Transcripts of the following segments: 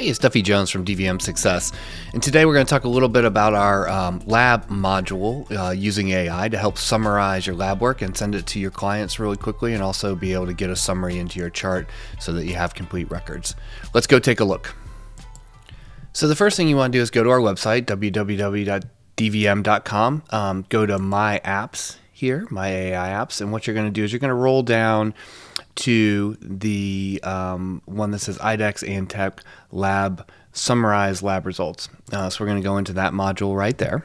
Hey, it's Duffy Jones from dvmSuccess, and today we're going to talk a little bit about our lab module using AI to help summarize your lab work and send it to your clients really quickly, and also be able to get a summary into your chart so that you have complete records. Let's go take a look. So the first thing you want to do is go to our website, www.dvm.com, go to My Apps here, My AI Apps, and what you're going to do is you're going to roll down to the one that says IDEX and Tech Lab Summarize Lab Results. So we're going to go into that module right there.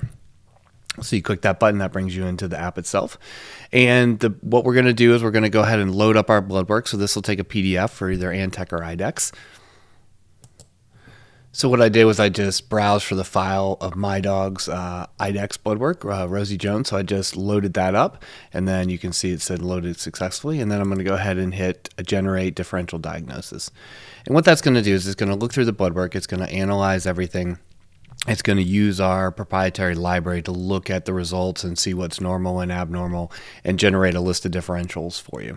So you click that button, that brings you into the app itself. And what we're going to do is we're going to go ahead and load up our blood work. So this will take a PDF for either Antec or IDEX. So what I did was I just browsed for the file of my dog's IDEX blood work, Rosie Jones. So I just loaded that up, and then you can see it said loaded successfully. And then I'm going to go ahead and hit generate differential diagnosis. And what that's going to do is it's going to look through the blood work. It's going to analyze everything. It's going to use our proprietary library to look at the results and see what's normal and abnormal and generate a list of differentials for you.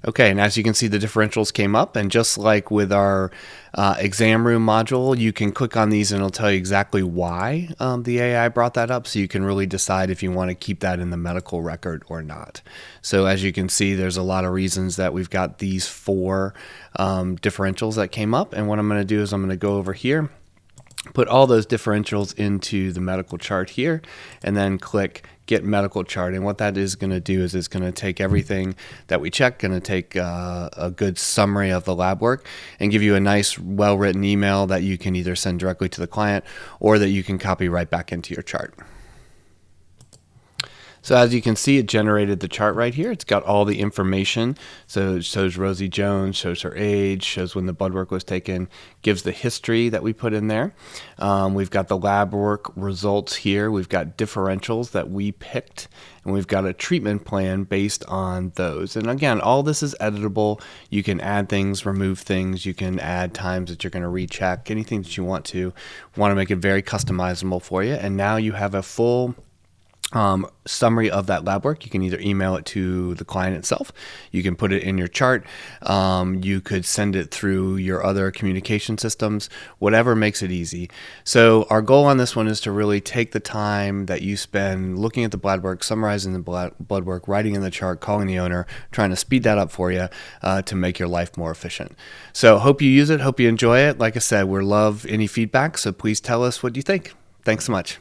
Okay, and as you can see, the differentials came up, and just like with our exam room module, you can click on these and it'll tell you exactly why the AI brought that up, so you can really decide if you want to keep that in the medical record or not. So as you can see, there's a lot of reasons that we've got these four differentials that came up, and what I'm going to do is I'm going to go over here, put all those differentials into the medical chart here, and then click Get Medical Chart. And what that is going to do is it's going to take everything that we check, going to take a good summary of the lab work, and give you a nice, well-written email that you can either send directly to the client or that you can copy right back into your chart. So as you can see, it generated the chart right here. It's got all the information. So it shows Rosie Jones, shows her age, shows when the blood work was taken, gives the history that we put in there. We've got the lab work results here. We've got differentials that we picked, and we've got a treatment plan based on those. And again, all this is editable. You can add things, remove things. You can add times that you're going to recheck, anything that you want to make it very customizable for you. And now you have a full summary of that lab work. You can either email it to the client itself, you can put it in your chart, you could send it through your other communication systems, whatever makes it easy. So our goal on this one is to really take the time that you spend looking at the blood work, summarizing the blood work, writing in the chart, calling the owner, trying to speed that up for you to make your life more efficient. So hope you use it, hope you enjoy it. Like I said, we love any feedback, so please tell us what you think. Thanks so much.